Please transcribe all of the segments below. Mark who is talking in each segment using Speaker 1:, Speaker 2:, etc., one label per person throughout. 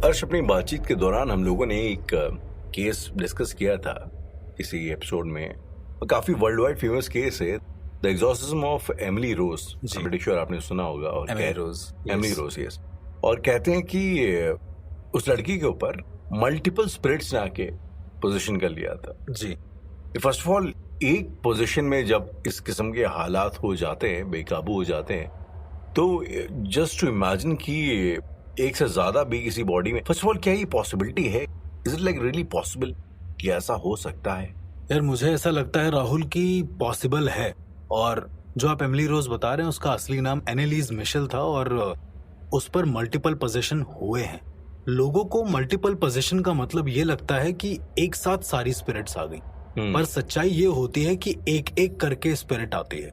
Speaker 1: अर्श, अपनी बातचीत के दौरान हम लोगों ने एक केस डिस्कस किया था किसी एपिसोड में। काफी वर्ल्ड वाइड फेमस केस है, the exorcism of Emily Rose. British sure आपने सुना होगा। और एमिली रोज, यस। और कहते हैं कि उस लड़की के ऊपर मल्टीपल स्पिरिट्स ने आके पोजीशन कर लिया था
Speaker 2: जी।
Speaker 1: फर्स्ट ऑफ ऑल, एक पोजीशन में जब इस किस्म के हालात हो जाते हैं, बेकाबू हो जाते हैं, तो जस्ट टू इमेजिन कि एक से ज्यादा भी किसी बॉडी में, फर्स्ट ऑफ ऑल क्या ये पॉसिबिलिटी है? Is it like really possible कि ऐसा हो सकता है?
Speaker 2: यार मुझे ऐसा लगता है राहुल की पॉसिबल है। और जो आप एमिली रोज बता रहे हैं उसका असली नाम एनेलीज मिशेल था और उस पर मल्टीपल पोजीशन हुए हैं। लोगों को मल्टीपल पोजीशन का मतलब ये लगता है कि एक साथ सारी स्पिरिट्स आ गई, पर सच्चाई ये होती है कि एक एक करके स्पिरिट आती है।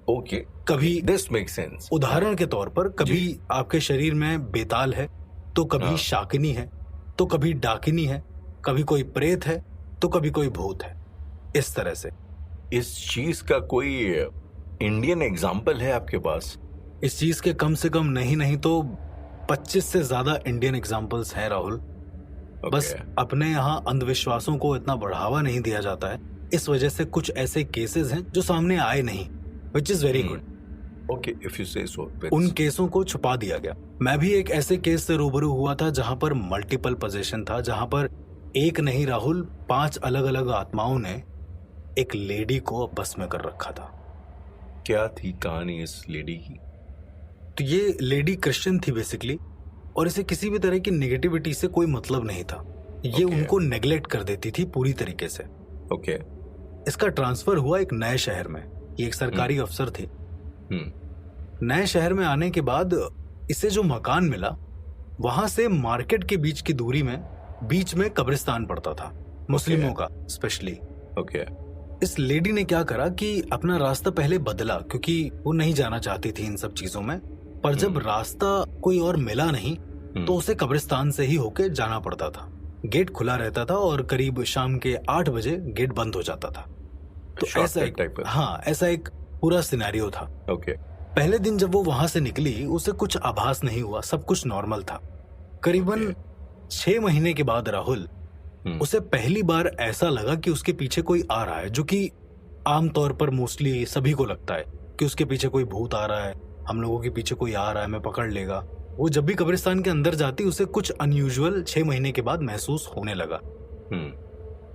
Speaker 1: ओके,
Speaker 2: कभी
Speaker 1: दिस मेक सेंस।
Speaker 2: उदाहरण के तौर पर कभी आपके शरीर में बेताल है, तो कभी शाकिनी है, तो कभी डाकिनी है, कभी कोई प्रेत है, तो कभी कोई भूत है। इस तरह से
Speaker 1: इस चीज का कोई इंडियन एग्जाम्पल है आपके पास?
Speaker 2: इस चीज के कम से कम नहीं तो 25 से ज्यादा इंडियन एग्जाम्पल्स हैं राहुल। बस अपने यहाँ अंधविश्वासों को इतना बढ़ावा नहीं दिया जाता है, इस वजह से कुछ ऐसे केसेस हैं जो सामने आए नहीं, which is very good.
Speaker 1: Okay, if you से सो।
Speaker 2: उन केसों को छुपा दिया गया। मैं भी एक ऐसे केस से रूबरू हुआ था जहां पर मल्टीपल पोजीशन था, जहां पर एक नहीं राहुल 5 अलग अलग आत्माओं ने एक लेडी को बस में कर रखा था।
Speaker 1: क्या थी कहानी इस लेडी की?
Speaker 2: तो ये लेडी क्रिश्चियन थी बेसिकली, और इसे किसी भी तरह की नेगेटिविटी से कोई मतलब नहीं था। ये उनको नेग्लेक्ट कर देती थी पूरी तरीके से।
Speaker 1: ओके।
Speaker 2: इसका ट्रांसफर हुआ एक नए शहर में। ये एक सरकारी अफसर थी। नए शहर में आने के बाद इसे जो मकान मिला, वहां से मार्केट के बीच की दूरी में बीच में कब्रिस्तान पड़ता था, मुस्लिमों का स्पेशली।
Speaker 1: ओके।
Speaker 2: इस लेडी ने क्या करा कि अपना रास्ता पहले बदला, क्योंकि वो नहीं जाना चाहती थी इन सब चीजों में। पर जब रास्ता कोई और मिला नहीं, तो उसे कब्रिस्तान से ही होके जाना पड़ता था। गेट खुला रहता था और करीब शाम के 8 बजे गेट बंद हो जाता था। तो ऐसा एक पूरा सिनेरियो था।
Speaker 1: ओके।
Speaker 2: पहले दिन जब वो वहां से निकली, उसे कुछ आभास नहीं हुआ, सब कुछ नॉर्मल था। करीबन 6 महीने के बाद राहुल, उसे पहली बार ऐसा लगा कि उसके पीछे कोई आ रहा है, जो कि आमतौर पर मोस्टली सभी को लगता है कि उसके पीछे कोई भूत आ रहा है, हम लोगों के पीछे कोई आ रहा है, मैं पकड़ लेगा। वो जब भी कब्रिस्तान के अंदर जाती, उसे कुछ अनयूजुअल 6 महीने के बाद महसूस होने लगा।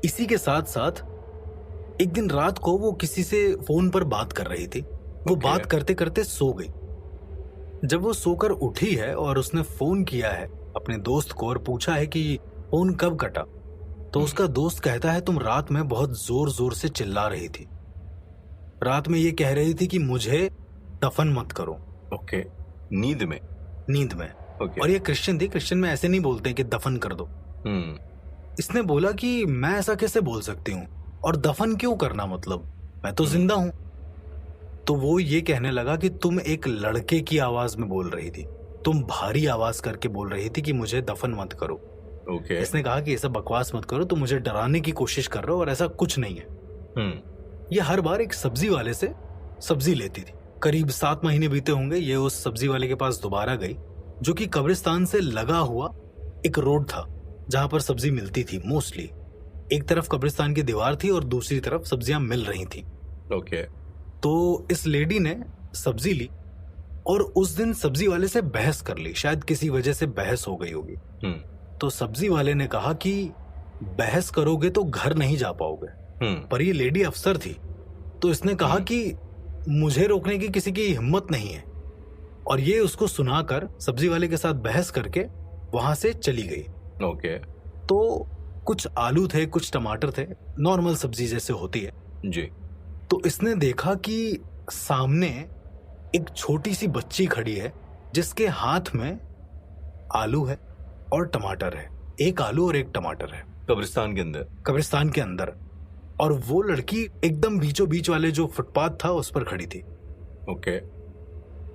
Speaker 2: इसी के साथ साथ एक दिन रात को वो किसी से फोन पर बात कर रही थी। वो बात करते करते सो गई। जब वो सोकर उठी है और उसने फोन किया है अपने दोस्त को और पूछा है कि फोन कब कटा, तो उसका दोस्त कहता है तुम रात में बहुत जोर जोर से चिल्ला रही थी। रात में ये कह रही थी कि मुझे दफन मत करो।
Speaker 1: ओके। नींद में? ओके।
Speaker 2: और ये क्रिश्चियन थी। क्रिश्चियन में ऐसे नहीं बोलते कि दफन कर दो। इसने बोला कि मैं ऐसा कैसे बोल सकती हूँ, और दफन क्यों करना, मतलब मैं तो जिंदा हूं। तो वो ये कहने लगा कि तुम एक लड़के की आवाज में बोल रही थी, तुम भारी आवाज करके बोल रही थी कि मुझे दफन मत करो।
Speaker 1: ओके।
Speaker 2: इसने कहा कि ऐसा बकवास मत करो, तुम मुझे डराने की कोशिश कर रहे हो और ऐसा कुछ नहीं है। ये हर बार एक सब्जी वाले से सब्जी लेती थी। करीब 7 महीने बीते होंगे, ये उस सब्जी वाले के पास दोबारा गई, जो कि कब्रिस्तान से लगा हुआ एक रोड था जहां पर सब्जी मिलती थी मोस्टली। एक तरफ कब्रिस्तान की दीवार थी और दूसरी तरफ सब्जियां मिल रही थी।
Speaker 1: ओके।
Speaker 2: तो इस लेडी ने सब्जी ली और उस दिन सब्जी वाले से बहस कर ली। शायद किसी वजह से बहस हो गई होगी। तो सब्जी वाले ने कहा कि बहस करोगे तो घर नहीं जा पाओगे। पर ये लेडी अफसर थी, तो इसने कहा कि मुझे रोकने की किसी की हिम्मत नहीं है, और ये उसको सुनाकर सब्जी वाले के साथ बहस करके वहां से चली गई।
Speaker 1: ओके।
Speaker 2: तो कुछ आलू थे, कुछ टमाटर थे, नॉर्मल सब्जी जैसे होती है
Speaker 1: जी।
Speaker 2: तो इसने देखा कि सामने एक छोटी सी बच्ची खड़ी है, जिसके हाथ में आलू है और टमाटर है। एक आलू और एक टमाटर है
Speaker 1: कब्रिस्तान के अंदर।
Speaker 2: और वो लड़की एकदम बीचों बीच वाले जो फुटपाथ था उस पर खड़ी थी।
Speaker 1: ओके।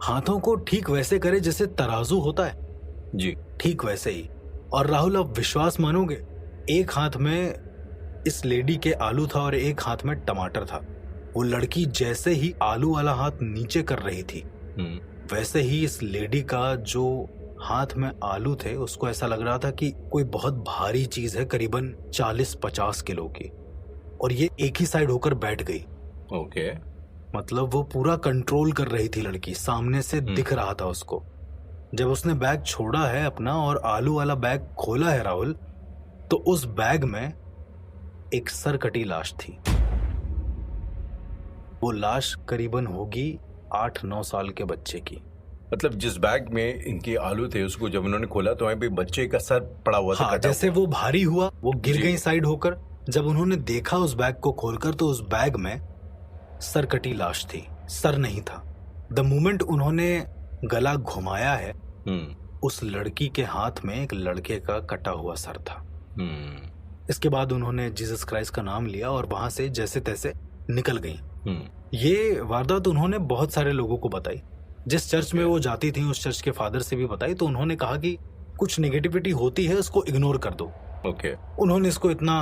Speaker 2: हाथों को ठीक वैसे करे जैसे तराजू होता है
Speaker 1: जी,
Speaker 2: ठीक वैसे ही। और राहुल, अब विश्वास मानोगे, एक हाथ में इस लेडी के आलू था और एक हाथ में टमाटर था। वो लड़की जैसे ही आलू वाला हाथ नीचे कर रही थी, वैसे ही इस लेडी का जो हाथ में आलू थे, उसको ऐसा लग रहा था कि कोई बहुत भारी चीज है, करीबन 40-50 किलो की, और ये एक ही साइड होकर बैठ गई।
Speaker 1: ओके।
Speaker 2: मतलब वो पूरा कंट्रोल कर रही थी लड़की, सामने से दिख रहा था उसको। जब उसने बैग छोड़ा है अपना और आलू वाला बैग खोला है राहुल, तो उस बैग में एक सरकटी लाश थी। वो लाश करीबन होगी 8-9 साल के बच्चे की।
Speaker 1: मतलब जिस बैग में इनके आलू थे उसको जब उन्होंने खोला तो वहीं पे बच्चे का सर पड़ा हुआ था।
Speaker 2: हाँ, जैसे वो भारी हुआ, वो गिर गई साइड होकर। जब उन्होंने देखा उस बैग को खोलकर तो उस बैग में सरकटी लाश थी, सर नहीं था। द मोमेंट उन्होंने गला घुमाया है, उस लड़की के हाथ में एक लड़के का कटा हुआ सर था। इसके बाद उन्होंने जीसस क्राइस्ट का नाम लिया और वहां से जैसे तैसे निकल गई। ये वारदात उन्होंने बहुत सारे लोगों को बताई। जिस चर्च में वो जाती थी उस चर्च के फादर से भी बताई, तो उन्होंने कहा कि कुछ नेगेटिविटी होती है, उसको इग्नोर कर दो।
Speaker 1: ओके।
Speaker 2: उन्होंने इसको इतना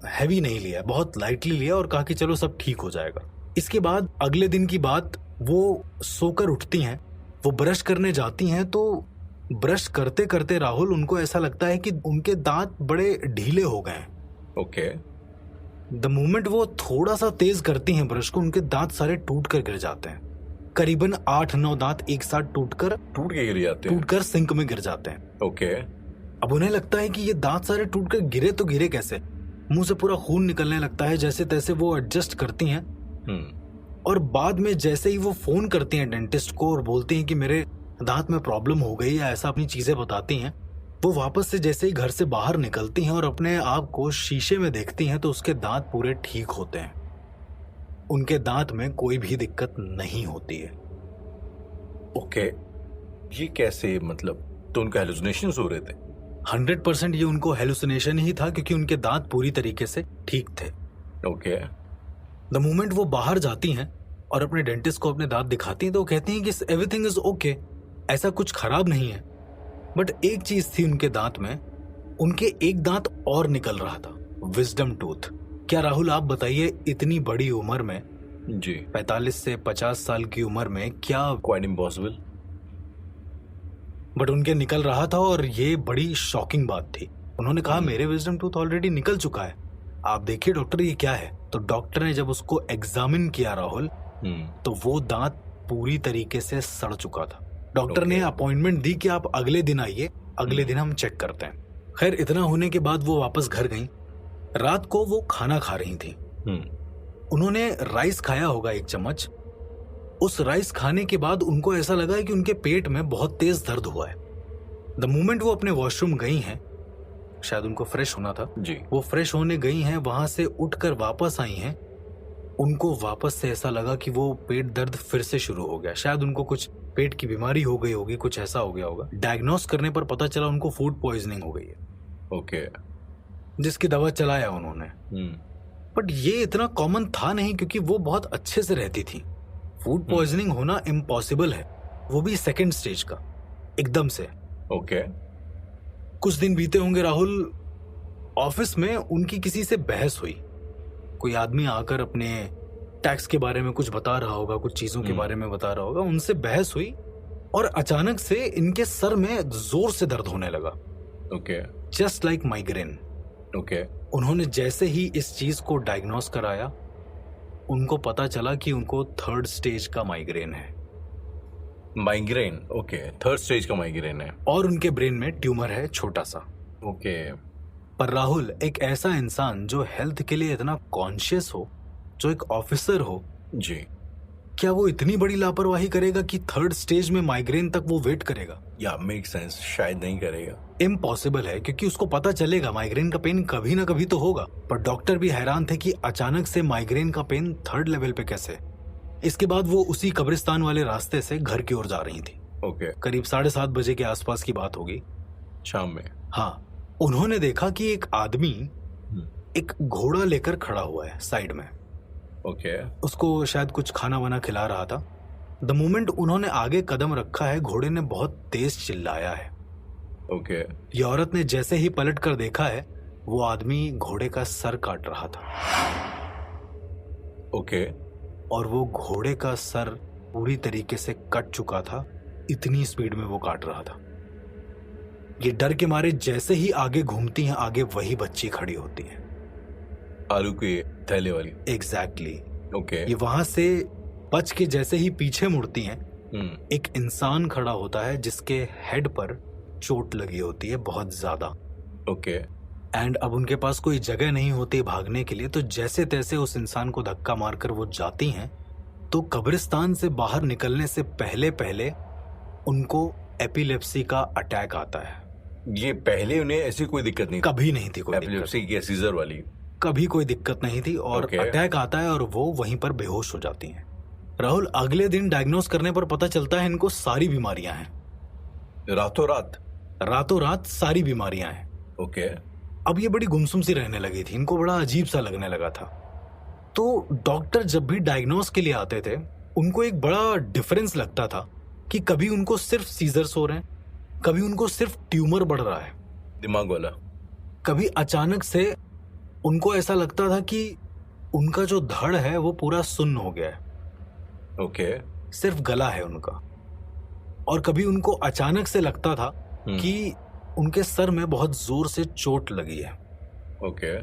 Speaker 2: हैवी नहीं लिया, बहुत लाइटली लिया और कहा कि चलो सब ठीक हो जाएगा। इसके बाद अगले दिन की बात, वो सोकर उठती हैं, वो ब्रश करने जाती हैं, तो ब्रश करते करते राहुल उनको ऐसा लगता है कि उनके दांत बड़े ढीले हो गए हैं।
Speaker 1: ओके।
Speaker 2: द मोमेंट वो थोड़ा सा तेज करती हैं ब्रश को, उनके दांत सारे टूट कर गिर जाते हैं। करीबन 8-9 दांत एक साथ टूट के गिर जाते हैं, टूटकर सिंक में गिर जाते हैं।
Speaker 1: ओके।
Speaker 2: अब उन्हें लगता है कि ये दांत सारे टूटकर गिरे तो गिरे कैसे, मुंह से पूरा खून निकलने लगता है। जैसे तैसे वो एडजस्ट करती हैं और बाद में जैसे ही वो फोन करती हैं डेंटिस्ट को और बोलती हैं कि मेरे दांत में प्रॉब्लम हो गई या ऐसा अपनी चीजें बताती हैं, वो वापस से जैसे ही घर से बाहर निकलती हैं और अपने आप को शीशे में देखती हैं तो उसके दांत पूरे ठीक होते हैं। उनके दांत में कोई भी दिक्कत नहीं होती है।
Speaker 1: ओके। ये कैसे, मतलब तो उनका हेलुसिनेशंस हो रहे थे?
Speaker 2: 100% ये उनको हेलुसिनेशन ही था, क्योंकि उनके दांत पूरी तरीके से ठीक थे।
Speaker 1: ओके।
Speaker 2: द मोमेंट वो बाहर जाती हैं और अपने डेंटिस्ट को अपने दांत दिखाती हैं तो वो कहती हैं कि एवरीथिंग इज ओके, ऐसा कुछ खराब नहीं है। बट एक चीज थी उनके दांत में, उनके एक दांत और निकल रहा था, विजडम टूथ। क्या राहुल आप बताइए, इतनी बड़ी उम्र में
Speaker 1: जी
Speaker 2: 45 से 50 साल की उम्र में क्या,
Speaker 1: क्वाइट इम्पॉसिबल।
Speaker 2: बट उनके निकल रहा था और ये बड़ी शॉकिंग बात थी। उन्होंने कहा मेरे विजडम टूथ ऑलरेडी निकल चुका है, आप देखिए डॉक्टर ये क्या है। तो डॉक्टर ने जब उसको एग्जामिन किया राहुल, तो वो दांत पूरी तरीके से सड़ चुका था। डॉक्टर ने अपॉइंटमेंट दी कि आप अगले दिन आइए, अगले दिन हम चेक करते हैं। खैर इतना होने के बाद वो वापस घर गईं। रात को वो खाना खा रही थी। उन्होंने राइस खाया होगा 1 चम्मच। उस राइस खाने के बाद उनको ऐसा लगा कि उनके पेट में बहुत तेज दर्द हुआ है। द मोमेंट वो अपने वॉशरूम गई हैं, शायद उनको फ्रेश होना था
Speaker 1: जी,
Speaker 2: वो फ्रेश होने गई हैं, वहां से उठकर वापस आई हैं। उनको वापस से ऐसा लगा कि वो पेट दर्द फिर से शुरू हो गया। शायद उनको कुछ पेट की बीमारी हो गई होगी, कुछ ऐसा हो गया होगा। डायग्नोस करने पर पता चला उनको फूड पॉइजनिंग हो गई है।
Speaker 1: ओके।
Speaker 2: जिसकी दवा चलाया उन्होंने। बट ये इतना कॉमन था नहीं, क्योंकि वो बहुत अच्छे से रहती थी। फूड पॉइजनिंग होना इम्पॉसिबल है, वो भी 2nd स्टेज का, एकदम से।
Speaker 1: ओके।
Speaker 2: कुछ दिन बीते होंगे राहुल, ऑफिस में उनकी किसी से बहस हुई। कोई आदमी आकर अपने टैक्स के बारे में कुछ बता रहा होगा, कुछ चीजों के बारे में बता रहा होगा, उनसे बहस हुई और अचानक से इनके सर में जोर से दर्द होने लगा।
Speaker 1: Okay.
Speaker 2: Just like migraine.
Speaker 1: Okay.
Speaker 2: उन्होंने जैसे ही इस चीज को डायग्नोस कराया, उनको पता चला कि उनको 3rd स्टेज का माइग्रेन है।
Speaker 1: माइग्रेन, ओके, 3rd स्टेज का माइग्रेन है।
Speaker 2: और उनके ब्रेन में ट्यूमर है छोटा सा।
Speaker 1: ओके।
Speaker 2: पर राहुल, एक ऐसा इंसान जो हेल्थ के लिए इतना कॉन्शियस हो, जो एक ऑफिसर हो
Speaker 1: जी,
Speaker 2: क्या वो इतनी बड़ी लापरवाही करेगा कि 3rd स्टेज में माइग्रेन तक वो वेट करेगा?
Speaker 1: या मेक सेंस, शायद नहीं करेगा।
Speaker 2: इम्पॉसिबल है, क्योंकि उसको पता चलेगा माइग्रेन का पेन कभी ना कभी तो होगा। पर डॉक्टर भी हैरान थे कि अचानक से माइग्रेन का पेन 3rd लेवल पे कैसे। इसके बाद वो उसी कब्रिस्तान वाले रास्ते से घर की ओर जा रही थी।
Speaker 1: ओके।
Speaker 2: करीब 7:30 बजे के आसपास की बात होगी,
Speaker 1: शाम में।
Speaker 2: हाँ, उन्होंने देखा कि एक आदमी एक घोड़ा लेकर खड़ा हुआ है साइड में।
Speaker 1: ओके।
Speaker 2: उसको शायद कुछ खाना वाना खिला रहा था। द मोमेंट उन्होंने आगे कदम रखा है, घोड़े ने बहुत तेज चिल्लाया है।
Speaker 1: ओके।
Speaker 2: ये औरत ने जैसे ही पलट कर देखा है, वो आदमी घोड़े का सर काट रहा था।
Speaker 1: ओके।
Speaker 2: और वो घोड़े का सर पूरी तरीके से कट चुका था, इतनी स्पीड में वो काट रहा था। ये डर के मारे जैसे ही आगे घूमती हैं, आगे वही बच्ची खड़ी होती है।
Speaker 1: आलू के थैले वाली।
Speaker 2: एग्जैक्टली।
Speaker 1: ओके।
Speaker 2: ये वहां से बच के जैसे ही पीछे मुड़ती हैं, एक इंसान खड़ा होता है जिसके हेड पर चोट लगी होती है बहुत ज्यादा।
Speaker 1: ओके।
Speaker 2: एंड अब उनके पास कोई जगह नहीं होती भागने के लिए, तो जैसे तैसे उस इंसान को धक्का मारकर वो जाती हैं। तो कब्रिस्तान से बाहर निकलने से पहले पहले उनको एपिलेप्सी का अटैक आता है।
Speaker 1: ये पहले उन्हें ऐसी कोई दिक्कत नहीं
Speaker 2: कभी नहीं थी कोई दिक्कत,
Speaker 1: एपिलेप्सी की सीजर वाली
Speaker 2: कभी कोई दिक्कत नहीं थी। और
Speaker 1: Okay.
Speaker 2: अटैक आता है और वो वहीं पर बेहोश हो जाती हैं। राहुल, अगले दिन डायग्नोस करने पर पता चलता है इनको सारी बीमारियां हैं। रातों रात सारी बीमारियां हैं।
Speaker 1: ओके।
Speaker 2: अब ये बड़ी गुमसुम सी रहने लगी थी, इनको बड़ा अजीब सा लगने लगा था। तो डॉक्टर जब भी डायग्नोस के लिए आते थे, उनको एक बड़ा डिफरेंस लगता था कि कभी उनको सिर्फ सीजर्स हो रहे हैं, कभी उनको सिर्फ ट्यूमर बढ़ रहा है,
Speaker 1: दिमाग वाला।
Speaker 2: कभी अचानक से उनको ऐसा लगता था कि उनका जो धड़ है वो पूरा सुन्न हो गया है,
Speaker 1: ओके।
Speaker 2: सिर्फ गला है उनका। और कभी उनको अचानक से लगता था कि उनके सर में बहुत जोर से चोट लगी है।
Speaker 1: ओके।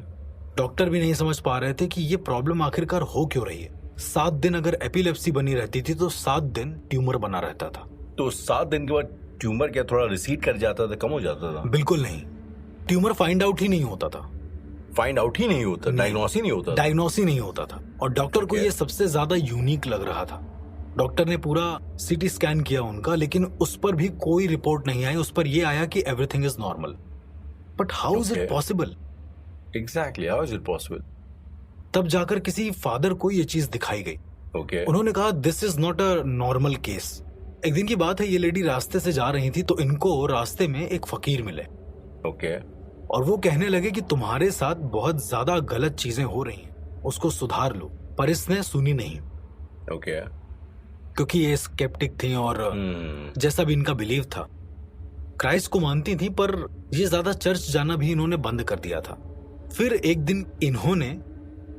Speaker 2: डॉक्टर भी नहीं समझ पा रहे थे कि ये प्रॉब्लम आखिरकार हो क्यों रही है। 7 दिन अगर एपिलेप्सी बनी रहती थी तो 7 दिन ट्यूमर बना रहता था।
Speaker 1: तो 7 दिन के बाद ट्यूमर क्या थोड़ा रिसीड कर जाता था, कम हो जाता था?
Speaker 2: बिल्कुल नहीं, ट्यूमर फाइंड आउट ही नहीं होता था।
Speaker 1: फाइंड आउट ही नहीं होता, डायग्नोस ही नहीं होता।
Speaker 2: डायग्नोस ही नहीं होता था। और डॉक्टर को ये सबसे ज्यादा यूनिक लग रहा था। डॉक्टर ने पूरा सीटी स्कैन किया उनका, लेकिन उस पर भी कोई रिपोर्ट नहीं आई। उस पर ये आया कि everything is normal. But how is it possible?
Speaker 1: Exactly, how is it possible?
Speaker 2: तब जाकर किसी फादर को ये चीज दिखाई गई।
Speaker 1: ओके।
Speaker 2: उन्होंने कहा this is not a normal case. एक दिन की बात है, ये लेडी रास्ते से जा रही थी तो इनको रास्ते में एक फकीर मिले।
Speaker 1: ओके।
Speaker 2: और वो कहने लगे कि तुम्हारे साथ बहुत ज्यादा गलत चीजें हो रही हैं, उसको सुधार लो। पर इसने सुनी नहीं।
Speaker 1: ओके।
Speaker 2: क्योंकि ये स्केप्टिक थी और जैसा भी इनका बिलीव था, क्राइस्ट को मानती थी, पर ये ज्यादा चर्च जाना भी इन्होंने बंद कर दिया था। फिर एक दिन इन्होंने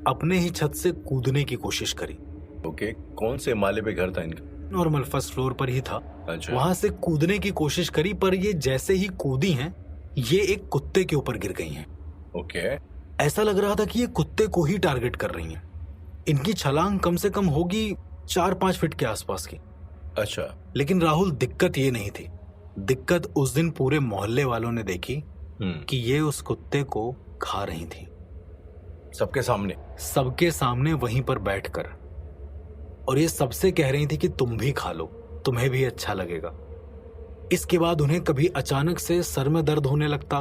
Speaker 2: अपने ही छत से कूदने की कोशिश करी।
Speaker 1: ओके। कौन से माले पे घर था इनका?
Speaker 2: नॉर्मल फर्स्ट फ्लोर पर ही था।
Speaker 1: अच्छा।
Speaker 2: वहां से कूदने की कोशिश करी, पर ये जैसे ही कूदी हैं, ये एक कुत्ते के ऊपर गिर गई हैं।
Speaker 1: ओके।
Speaker 2: ऐसा लग रहा था कि ये कुत्ते को ही टारगेट कर रही हैं। इनकी छलांग कम से कम होगी 4-5 फीट के आसपास की।
Speaker 1: अच्छा।
Speaker 2: लेकिन राहुल, दिक्कत ये नहीं थी। दिक्कत उस दिन पूरे मोहल्ले वालों ने देखी कि ये उस कुत्ते को खा रही थी, सबके सामने वहीं पर बैठकर। और ये सबसे कह रही थी कि तुम भी खा लो, तुम्हें भी अच्छा लगेगा। इसके बाद उन्हें कभी अचानक से सर में दर्द होने लगता,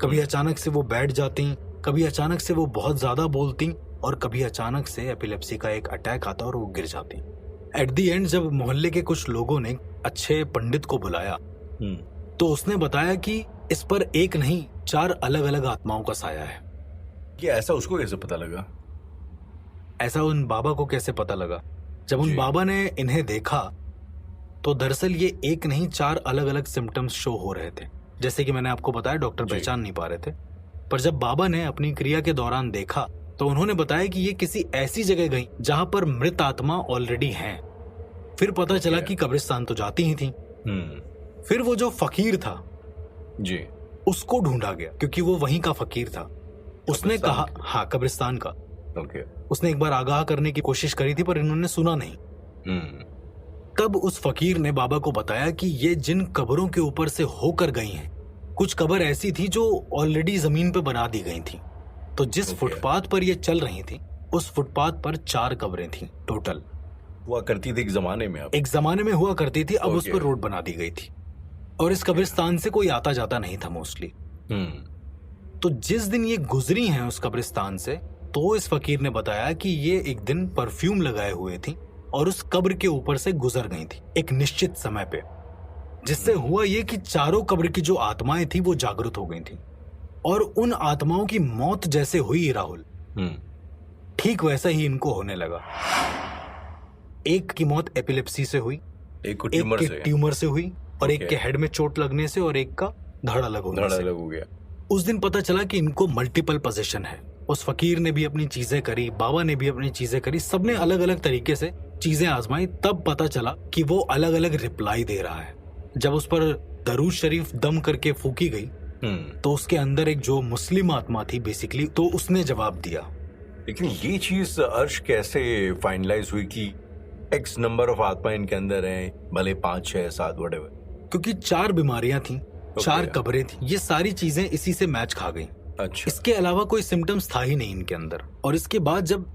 Speaker 2: कभी अचानक से वो बैठ जाती, कभी अचानक से वो बहुत ज्यादा बोलती, और कभी अचानक से एपिलेप्सी का एक अटैक आता और वो गिर जाती। एट दी एंड जब मोहल्ले के कुछ लोगों ने अच्छे पंडित को बुलाया तो उसने बताया कि इस पर एक नहीं 4 अलग अलग आत्माओं का साया है।
Speaker 1: ये ऐसा उसको कैसे पता लगा?
Speaker 2: ऐसा उन बाबा को कैसे पता लगा? जब उन बाबा ने इन्हें देखा तो दरअसल ये एक नहीं 4 अलग अलग सिम्टम्स शो हो रहे थे। जैसे कि मैंने आपको बताया, डॉक्टर पहचान नहीं पा रहे थे। पर जब बाबा ने अपनी क्रिया के दौरान देखा तो उन्होंने बताया कि ये किसी ऐसी जगह गई जहां पर मृत आत्मा ऑलरेडी हैं। फिर पता चला कि कब्रिस्तान तो जाती ही थी। फिर वो जो फकीर था
Speaker 1: जी,
Speaker 2: उसको ढूंढा गया, क्योंकि वो वहीं का फकीर था। उसने कहा, हाँ, कब्रिस्तान का।
Speaker 1: ओके।
Speaker 2: उसने एक बार आगाह करने की कोशिश करी थी, पर इन्होंने सुना नहीं। तब उस फकीर ने बाबा को बताया कि ये जिन कब्रों के ऊपर से होकर गई हैं, कुछ कब्र ऐसी थी जो ऑलरेडी जमीन पे बना दी गई थी। तो जिस फुटपाथ पर ये चल रही थी, उस फुटपाथ पर 4 कब्रें थी टोटल।
Speaker 1: हुआ करती थी एक जमाने में,
Speaker 2: एक जमाने में हुआ करती थी, अब उस पर रोड बना दी गई थी। और इस कब्रिस्तान से कोई आता जाता नहीं था मोस्टली। तो जिस दिन ये गुजरी हैं उस कब्रिस्तान से, तो इस फकीर ने बताया कि ये एक दिन परफ्यूम लगाए हुए थी और उस कब्र के ऊपर से गुजर गई थी एक निश्चित समय पे। जिससे हुआ ये कि चारों कब्र की जो आत्माएं थी वो जागृत हो गई थी। और उन आत्माओं की मौत जैसे हुई राहुल, ठीक वैसा ही इनको होने लगा। एक की मौत एपिलेप्सी से हुई,
Speaker 1: एक
Speaker 2: के ट्यूमर से हुई, और एक के हेड में चोट लगने से, और एक का धड़ अलग होने से।
Speaker 1: अलग हो गया।
Speaker 2: उस दिन पता चला कि इनको मल्टीपल पोजीशन है। उस फकीर ने भी अपनी चीजें करी, बाबा ने भी अपनी चीजें करी, सबने अलग अलग तरीके से चीजें आजमाई। तब पता चला कि वो अलग अलग रिप्लाई दे रहा है। जब उस पर दरूद शरीफ दम करके फूकी गई तो उसके अंदर एक जो मुस्लिम आत्मा थी बेसिकली, तो उसने जवाब दिया।
Speaker 1: लेकिन ये चीज अर्श कैसे फाइनलाइज हुई कि एक्स नंबर ऑफ आत्मा इनके अंदर है, भले 5, 6, 7 व्हाटएवर?
Speaker 2: क्योंकि 4 बीमारियां थी, 4 कब्रें थी, ये सारी चीजें इसी से मैच खा गई।
Speaker 1: अच्छा।
Speaker 2: इसके अलावा कोई सिम्टम्स था ही नहीं इनके अंदर। और इसके बाद जब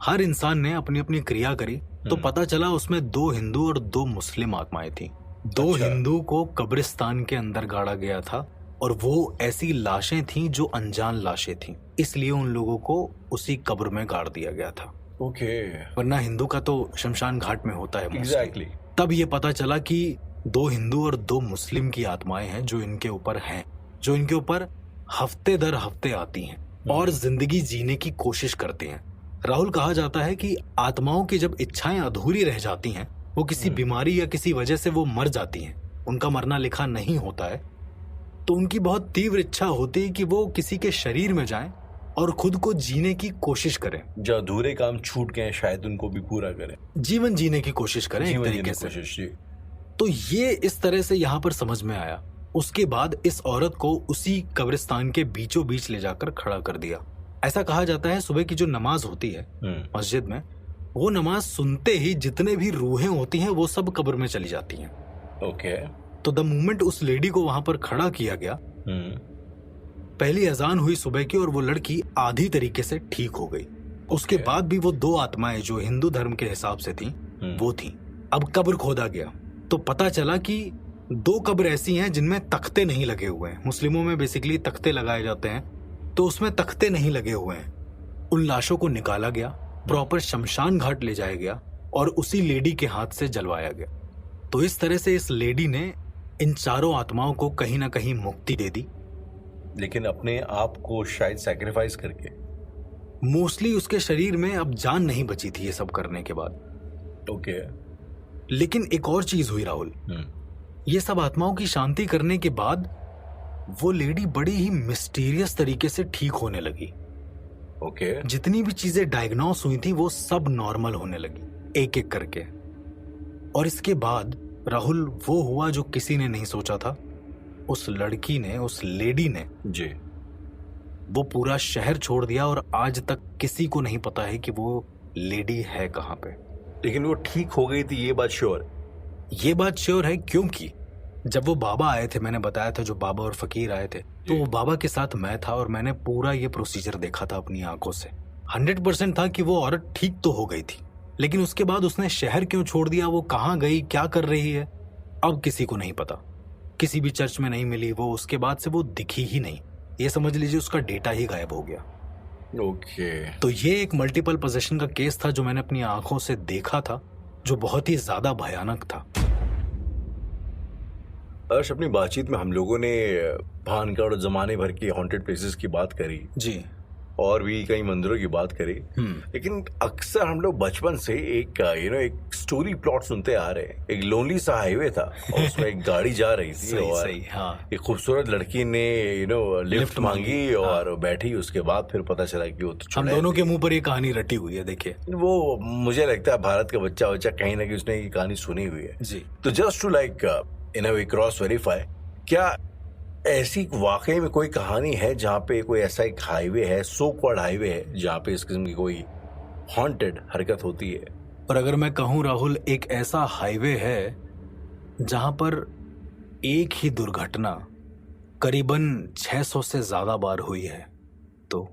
Speaker 2: हर इंसान ने अपनी अपनी क्रिया करी तो पता चला उसमें 2 हिंदू और 2 मुस्लिम आत्माएं थी। 2 हिंदू को कब्रिस्तान के अंदर गाड़ा गया था और वो ऐसी लाशें थीं जो अनजान लाशें थीं, इसलिए उन लोगों को उसी कब्र में गाड़ दिया गया था।
Speaker 1: ओके।
Speaker 2: वरना हिंदू का तो शमशान घाट में होता है mostly।
Speaker 1: एग्जैक्टली।
Speaker 2: तब ये पता चला कि 2 हिंदू और 2 मुस्लिम की आत्माएं हैं जो इनके ऊपर हैं, जो इनके ऊपर हफ्ते दर हफ्ते आती हैं और जिंदगी जीने की कोशिश करती हैं। राहुल, कहा जाता है कि आत्माओं की जब इच्छाएं अधूरी रह जाती हैं, वो किसी बीमारी या किसी वजह से वो मर जाती हैं, उनका मरना लिखा नहीं होता है, तो उनकी बहुत तीव्र इच्छा होती है कि वो किसी के शरीर में जाएं और खुद को जीने की कोशिश करें।
Speaker 1: जो अधूरे काम छूट गए शायद उनको भी पूरा करें,
Speaker 2: जीवन जीने की कोशिश करें एक तरीके से। तो ये इस तरह से यहाँ पर समझ में आया। उसके बाद इस औरत को उसी कब्रिस्तान के बीचों बीच ले जाकर खड़ा कर दिया। ऐसा कहा जाता है सुबह की जो नमाज होती है मस्जिद में, वो नमाज सुनते ही जितने भी रूहें होती हैं वो सब कब्र में चली जाती हैं।
Speaker 1: ओके।
Speaker 2: तो द मोमेंट उस लेडी को वहां पर खड़ा किया गया, पहली अजान हुई सुबह की और वो लड़की आधी तरीके से ठीक हो गई। उसके बाद भी वो 2 आत्माएं जो हिंदू धर्म के हिसाब से थी वो थी। अब कब्र खोदा गया तो पता चला कि 2 कब्र ऐसी हैं जिनमें तख्ते नहीं लगे हुए हैं। मुस्लिमों में बेसिकली तख्ते लगाए जाते हैं, तो उसमें तख्ते नहीं लगे हुए हैं। उन लाशों को निकाला गया, प्रॉपर शमशान घाट ले जाया गया और उसी लेडी के हाथ से जलवाया गया। तो इस तरह से इस लेडी ने इन 4 आत्माओं को कहीं ना कहीं मुक्ति दे दी,
Speaker 1: लेकिन अपने आप को शायद सैक्रिफाइस करके।
Speaker 2: मोस्टली उसके शरीर में अब जान नहीं बची थी ये सब करने के बाद।
Speaker 1: ओके।
Speaker 2: लेकिन एक और चीज हुई राहुल, ये सब आत्माओं की शांति करने के बाद वो लेडी बड़ी ही मिस्टीरियस तरीके से ठीक होने लगी।
Speaker 1: ओके।
Speaker 2: जितनी भी चीजें डायग्नोस हुई थी वो सब नॉर्मल होने लगी एक एक करके। और इसके बाद राहुल वो हुआ जो किसी ने नहीं सोचा था। उस लड़की ने, उस लेडी ने
Speaker 1: जी,
Speaker 2: वो पूरा शहर छोड़ दिया और आज तक किसी को नहीं पता है कि वो लेडी है कहाँ पे।
Speaker 1: लेकिन वो ठीक हो गई थी, ये बात श्योर?
Speaker 2: ये बात श्योर है क्योंकि जब वो बाबा आए थे, मैंने बताया था जो बाबा और फकीर आए थे, तो वो बाबा के साथ मैं था और मैंने पूरा ये प्रोसीजर देखा था अपनी आंखों से। 100% था कि वो औरत ठीक तो हो गई थी, लेकिन उसके बाद उसने शहर क्यों छोड़ दिया, वो कहाँ गई, क्या कर रही है, अब किसी को नहीं पता। किसी भी चर्च में नहीं मिली वो, उसके बाद से वो दिखी ही नहीं। ये समझ लीजिए उसका डेटा ही गायब हो गया।
Speaker 1: ओके।
Speaker 2: तो ये एक मल्टीपल पोजेशन का केस था जो मैंने अपनी आंखों से देखा था, जो बहुत ही ज्यादा भयानक था।
Speaker 1: अर्श, अपनी बातचीत में हम लोगों ने भानगढ़ और जमाने भर की हॉन्टेड प्लेसेस की बात करी
Speaker 2: जी,
Speaker 1: और भी कई मंदिरों की बात करी, लेकिन अक्सर हम लोग बचपन से एक एक स्टोरी प्लॉट सुनते आ रहे हैं। एक लोनली सा हाईवे था और उसमें एक गाड़ी जा रही थी
Speaker 2: सही,
Speaker 1: और
Speaker 2: सही, हाँ।
Speaker 1: एक खूबसूरत लड़की ने लिफ्ट मांगी और बैठी। उसके बाद फिर पता चला कि वो तो
Speaker 2: हम दोनों के मुंह पर ये कहानी रटी हुई है। देखिए,
Speaker 1: वो मुझे लगता है भारत का बच्चा कहीं ना कहीं उसने ये कहानी सुनी हुई है
Speaker 2: जी।
Speaker 1: तो just to like in a way cross verify, क्या ऐसी वाकई में कोई कहानी है जहाँ पे कोई ऐसा एक हाईवे है, सो कॉल्ड हाईवे है, जहाँ पे इस किस्म की कोई हॉन्टेड हरकत होती है?
Speaker 2: और अगर मैं कहूँ राहुल, एक ऐसा हाईवे है जहाँ पर एक ही दुर्घटना करीबन 600 से ज्यादा बार हुई है, तो